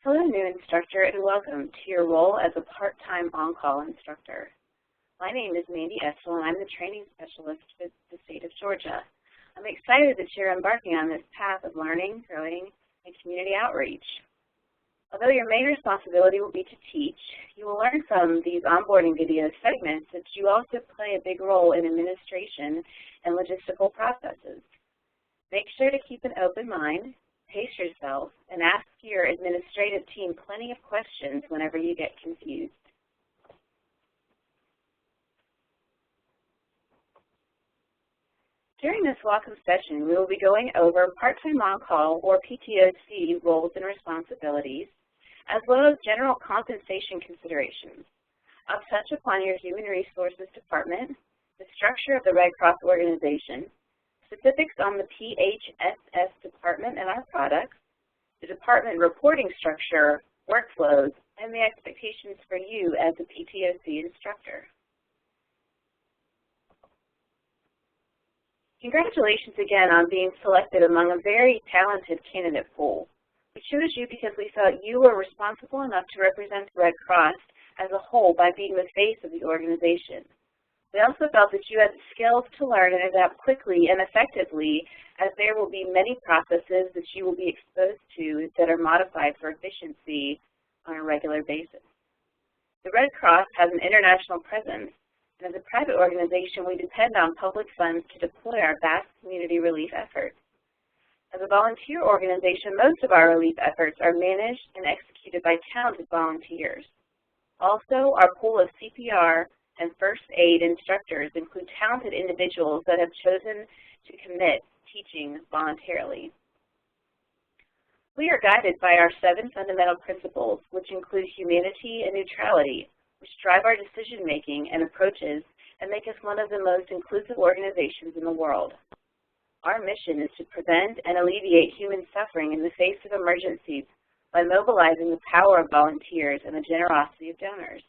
Hello, new instructor, and welcome to your role as a part-time on-call instructor. My name is Mandy Essel, and I'm the training specialist with the state of Georgia. I'm excited that you're embarking on this path of learning, growing, and community outreach. Although your main responsibility will be to teach, you will learn from these onboarding video segments that you also play a big role in administration and logistical processes. Make sure to keep an open mind, pace yourself, and ask your administrative team plenty of questions whenever you get confused. During this welcome session, we will be going over part-time on-call or PTOC roles and responsibilities, as well as general compensation considerations. I'll touch upon your Human Resources Department, the structure of the Red Cross organization, specifics on the PHSS department and our products, the department reporting structure, workflows, and the expectations for you as a PTOC instructor. Congratulations again on being selected among a very talented candidate pool. We chose you because we felt you were responsible enough to represent the Red Cross as a whole by being the face of the organization. We also felt that you had the skills to learn and adapt quickly and effectively, as there will be many processes that you will be exposed to that are modified for efficiency on a regular basis. The Red Cross has an international presence, and as a private organization, we depend on public funds to deploy our vast community relief efforts. As a volunteer organization, most of our relief efforts are managed and executed by talented volunteers. Also, our pool of CPR and first aid instructors include talented individuals that have chosen to commit teaching voluntarily. We are guided by our 7 fundamental principles, which include humanity and neutrality, which drive our decision-making and approaches and make us one of the most inclusive organizations in the world. Our mission is to prevent and alleviate human suffering in the face of emergencies by mobilizing the power of volunteers and the generosity of donors.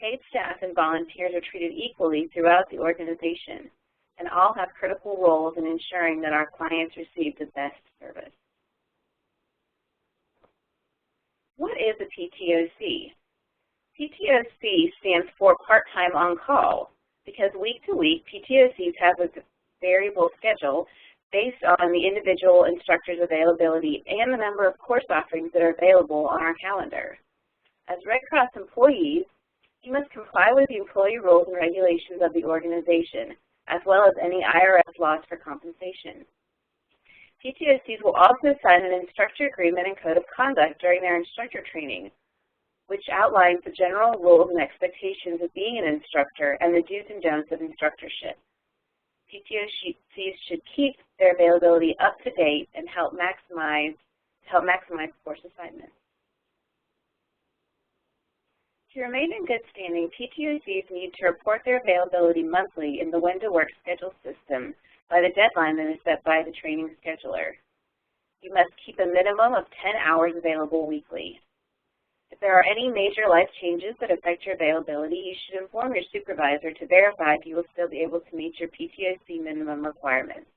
Paid staff and volunteers are treated equally throughout the organization, and all have critical roles in ensuring that our clients receive the best service. What is a PTOC? PTOC stands for part-time on-call because week to week, PTOCs have a variable schedule based on the individual instructor's availability and the number of course offerings that are available on our calendar. As Red Cross employees, you must comply with the employee rules and regulations of the organization, as well as any IRS laws for compensation. PTOCs will also sign an instructor agreement and code of conduct during their instructor training, which outlines the general rules and expectations of being an instructor and the do's and don'ts of instructorship. PTOCs should keep their availability up to date and help maximize course assignments. To remain in good standing, PTOCs need to report their availability monthly in the When to Work schedule system by the deadline that is set by the training scheduler. You must keep a minimum of 10 hours available weekly. If there are any major life changes that affect your availability, you should inform your supervisor to verify if you will still be able to meet your PTOC minimum requirements.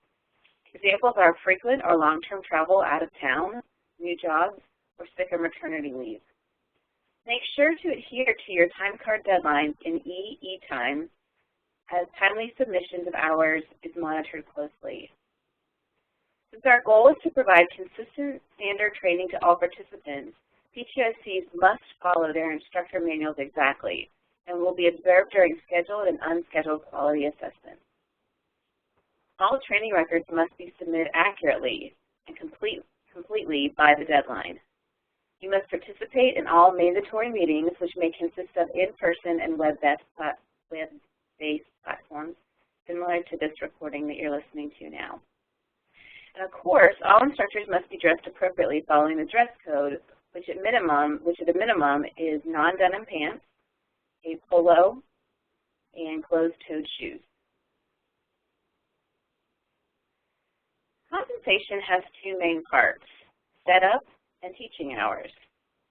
Examples are frequent or long-term travel out of town, new jobs, or sick or maternity leave. Make sure to adhere to your time card deadlines in E-time, as timely submissions of hours is monitored closely. Since our goal is to provide consistent standard training to all participants, PTOCs must follow their instructor manuals exactly and will be observed during scheduled and unscheduled quality assessments. All training records must be submitted accurately and completely by the deadline. You must participate in all mandatory meetings, which may consist of in-person and web-based platforms, similar to this recording that you're listening to now. And of course, all instructors must be dressed appropriately following the dress code, which at a minimum is non-denim pants, a polo, and closed-toed shoes. Compensation has 2 main parts, setup and teaching hours.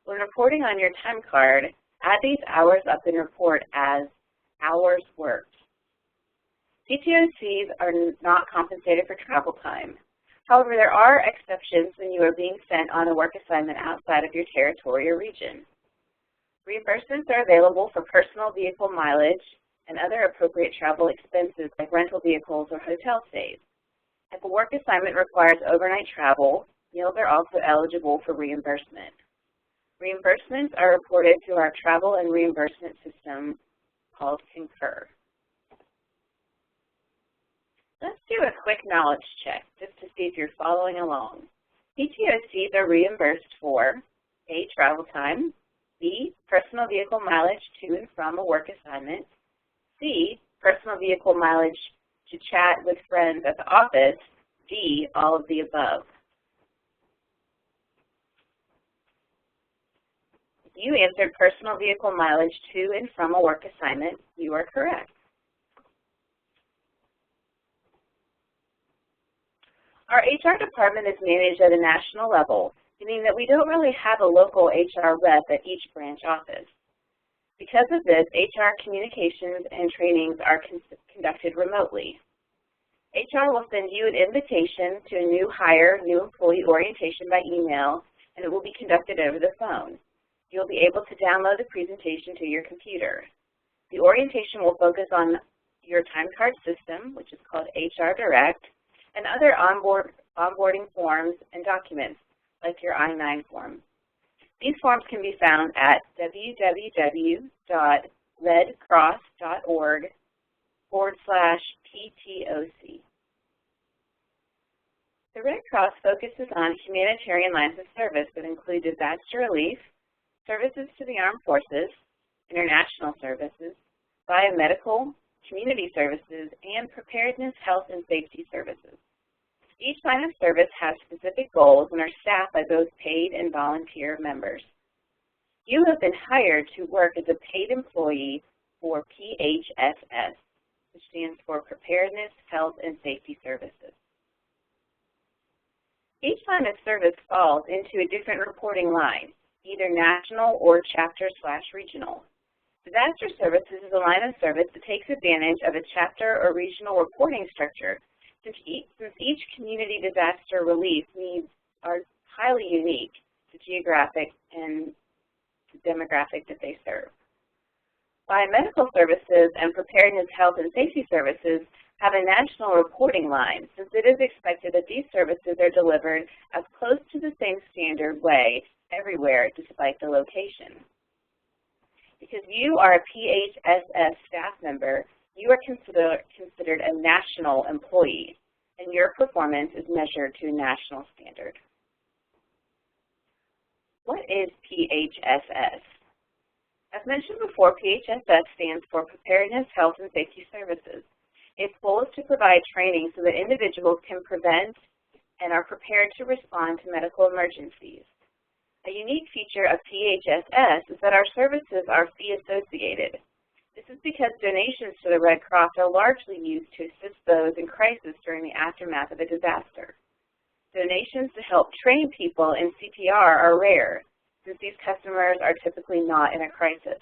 When reporting on your time card, add these hours up and report as hours worked. PTOCs are not compensated for travel time. However, there are exceptions when you are being sent on a work assignment outside of your territory or region. Reimbursements are available for personal vehicle mileage and other appropriate travel expenses like rental vehicles or hotel stays. If a work assignment requires overnight travel, meals are also eligible for reimbursement. Reimbursements are reported through our travel and reimbursement system called Concur. Let's do a quick knowledge check just to see if you're following along. PTOCs are reimbursed for A, travel time, B, personal vehicle mileage to and from a work assignment, C, personal vehicle mileage to chat with friends at the office, D, all of the above. If you answered personal vehicle mileage to and from a work assignment, you are correct. Our HR department is managed at a national level, meaning that we don't really have a local HR rep at each branch office. Because of this, HR communications and trainings are conducted remotely. HR will send you an invitation to a new hire, new employee orientation by email, and it will be conducted over the phone. You'll be able to download the presentation to your computer. The orientation will focus on your time card system, which is called HR Direct, and other onboarding forms and documents, like your I-9 form. These forms can be found at www.redcross.org/PTOC. The Red Cross focuses on humanitarian lines of service that include disaster relief, services to the armed forces, international services, biomedical, community services, and preparedness, health, and safety services. Each line of service has specific goals and are staffed by both paid and volunteer members. You have been hired to work as a paid employee for PHSS, which stands for Preparedness, Health, and Safety Services. Each line of service falls into a different reporting line, either national or chapter/regional. Disaster services is a line of service that takes advantage of a chapter or regional reporting structure, since each community disaster relief needs are highly unique to geographic and demographic that they serve. Biomedical services and preparedness, health, and safety services have a national reporting line, since it is expected that these services are delivered as close to the same standard way everywhere despite the location. Because you are a PHSS staff member, you are considered a national employee, and your performance is measured to a national standard. What is PHSS? As mentioned before, PHSS stands for Preparedness, Health, and Safety Services. Its goal is to provide training so that individuals can prevent and are prepared to respond to medical emergencies. A unique feature of PHSS is that our services are fee-associated. This is because donations to the Red Cross are largely used to assist those in crisis during the aftermath of a disaster. Donations to help train people in CPR are rare, since these customers are typically not in a crisis.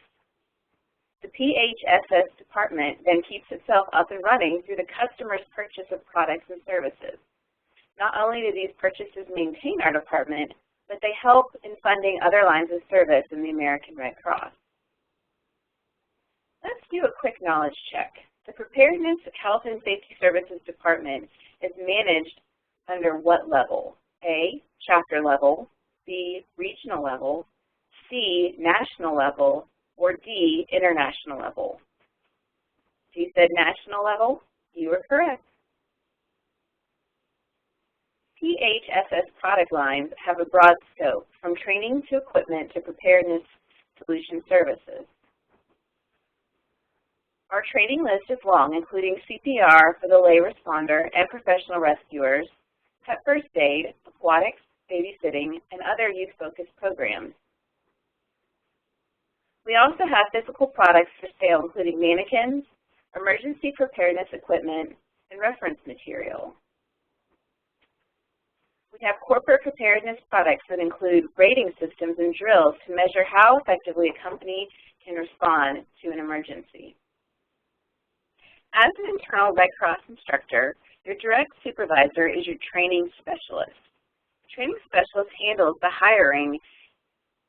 The PHSS department then keeps itself up and running through the customer's purchase of products and services. Not only do these purchases maintain our department, but they help in funding other lines of service in the American Red Cross. Let's do a quick knowledge check. The Preparedness, Health, and Safety Services Department is managed under what level? A, chapter level, B, regional level, C, national level, or D, international level? So you said national level? You are correct. PHSS product lines have a broad scope, from training to equipment to preparedness solution services. Our training list is long, including CPR for the lay responder and professional rescuers, pet first aid, aquatics, babysitting, and other youth-focused programs. We also have physical products for sale, including mannequins, emergency preparedness equipment, and reference material. We have corporate preparedness products that include rating systems and drills to measure how effectively a company can respond to an emergency. As an internal Red Cross instructor, your direct supervisor is your training specialist. The training specialist handles the hiring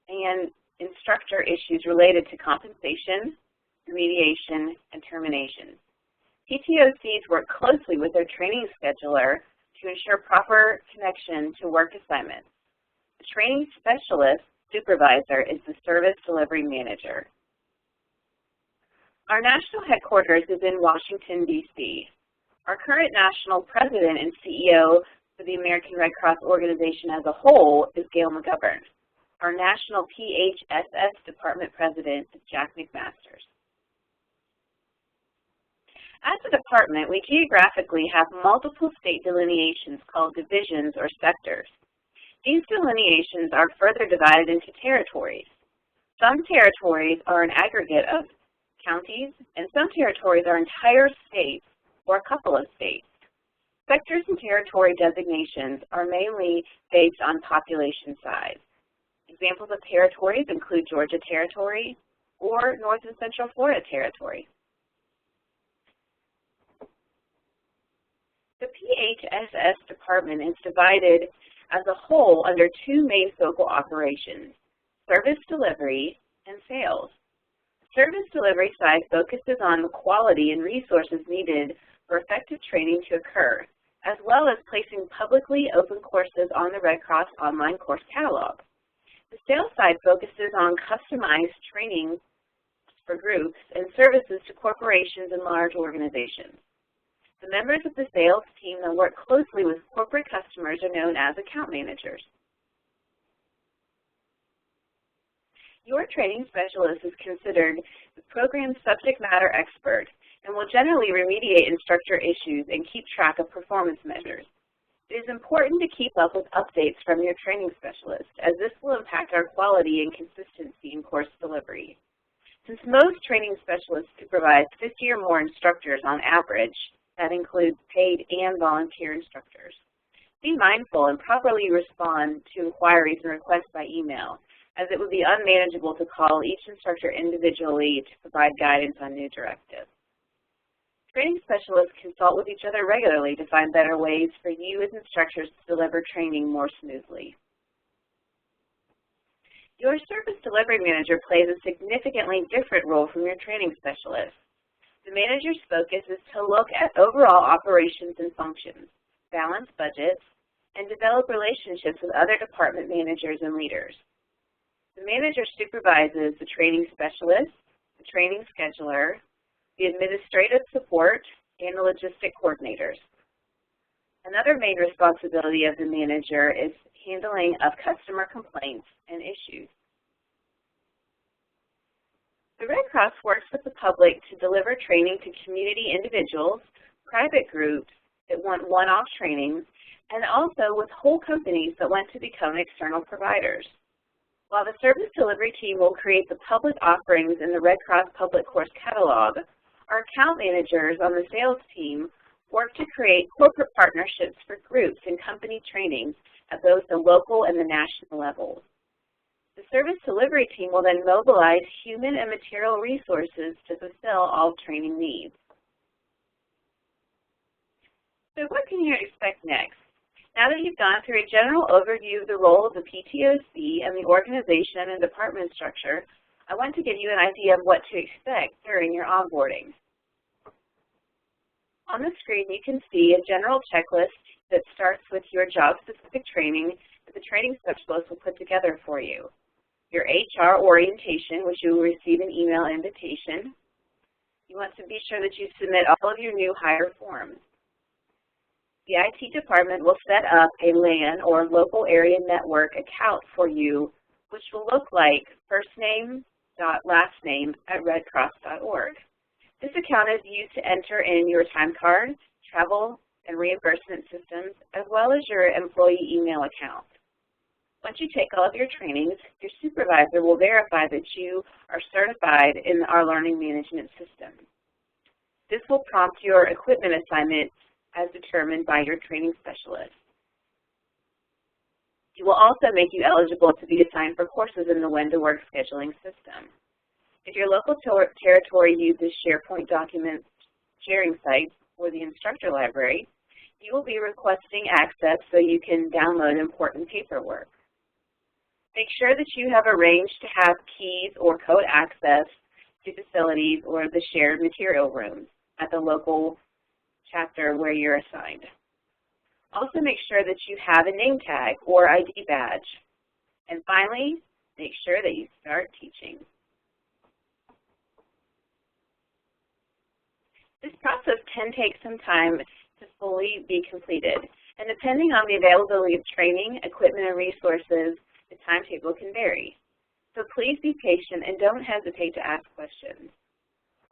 and instructor issues related to compensation, remediation, and termination. PTOCs work closely with their training scheduler to ensure proper connection to work assignments. The training specialist supervisor is the service delivery manager. Our national headquarters is in Washington, D.C. Our current national president and CEO for the American Red Cross organization as a whole is Gail McGovern. Our national PHSS department president is Jack McMasters. As a department, we geographically have multiple state delineations called divisions or sectors. These delineations are further divided into territories. Some territories are an aggregate of counties, and some territories are entire states or a couple of states. Sectors and territory designations are mainly based on population size. Examples of territories include Georgia Territory or North and Central Florida Territory. The PHSS department is divided as a whole under two main focal operations, service delivery and sales. Service delivery side focuses on the quality and resources needed for effective training to occur, as well as placing publicly open courses on the Red Cross online course catalog. The sales side focuses on customized training for groups and services to corporations and large organizations. The members of the sales team that work closely with corporate customers are known as account managers. Your training specialist is considered the program's subject matter expert and will generally remediate instructor issues and keep track of performance measures. It is important to keep up with updates from your training specialist, as this will impact our quality and consistency in course delivery. Since most training specialists supervise 50 or more instructors on average, that includes paid and volunteer instructors, be mindful and properly respond to inquiries and requests by email, as it would be unmanageable to call each instructor individually to provide guidance on new directives. Training specialists consult with each other regularly to find better ways for you as instructors to deliver training more smoothly. Your service delivery manager plays a significantly different role from your training specialist. The manager's focus is to look at overall operations and functions, balance budgets, and develop relationships with other department managers and leaders. The manager supervises the training specialist, the training scheduler, the administrative support, and the logistic coordinators. Another main responsibility of the manager is handling of customer complaints and issues. The Red Cross works with the public to deliver training to community individuals, private groups that want one-off trainings, and also with whole companies that want to become external providers. While the service delivery team will create the public offerings in the Red Cross Public Course Catalog, our account managers on the sales team work to create corporate partnerships for groups and company trainings at both the local and the national levels. The service delivery team will then mobilize human and material resources to fulfill all training needs. So what can you expect next? Now that you've gone through a general overview of the role of the PTOC and the organization and department structure, I want to give you an idea of what to expect during your onboarding. On the screen, you can see a general checklist that starts with your job-specific training that the training specialist will put together for you. Your HR orientation, which you will receive an email invitation. You want to be sure that you submit all of your new hire forms. The IT department will set up a LAN or local area network account for you, which will look like firstname.lastname@redcross.org. This account is used to enter in your time card, travel, and reimbursement systems, as well as your employee email account. Once you take all of your trainings, your supervisor will verify that you are certified in our learning management system. This will prompt your equipment assignment as determined by your training specialist. It will also make you eligible to be assigned for courses in the When-to-Work scheduling system. If your local territory uses SharePoint documents sharing sites or the instructor library, you will be requesting access so you can download important paperwork. Make sure that you have arranged to have keys or code access to facilities or the shared material rooms at the local chapter where you're assigned. Also make sure that you have a name tag or ID badge. And finally, make sure that you start teaching. This process can take some time to fully be completed, and depending on the availability of training, equipment, and resources, the timetable can vary. So please be patient and don't hesitate to ask questions.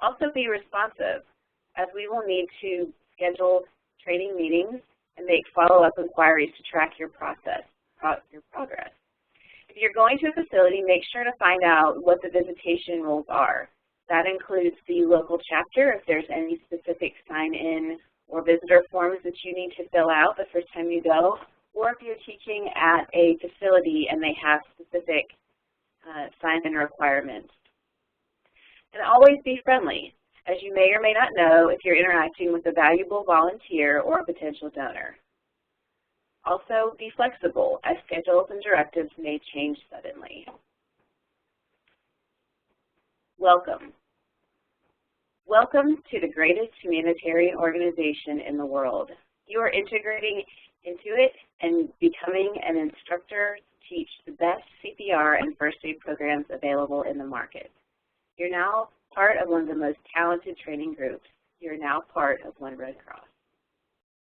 Also be responsive, as we will need to schedule training meetings and make follow-up inquiries to track your progress. If you're going to a facility, make sure to find out what the visitation rules are. That includes the local chapter, if there's any specific sign-in or visitor forms that you need to fill out the first time you go, or if you're teaching at a facility and they have specific sign-in requirements. And always be friendly, as you may or may not know if you're interacting with a valuable volunteer or a potential donor. Also, be flexible, as schedules and directives may change suddenly. Welcome. Welcome to the greatest humanitarian organization in the world. You are integrating into it and becoming an instructor to teach the best CPR and first aid programs available in the market. You're now part of one of the most talented training groups. You're now part of One Red Cross.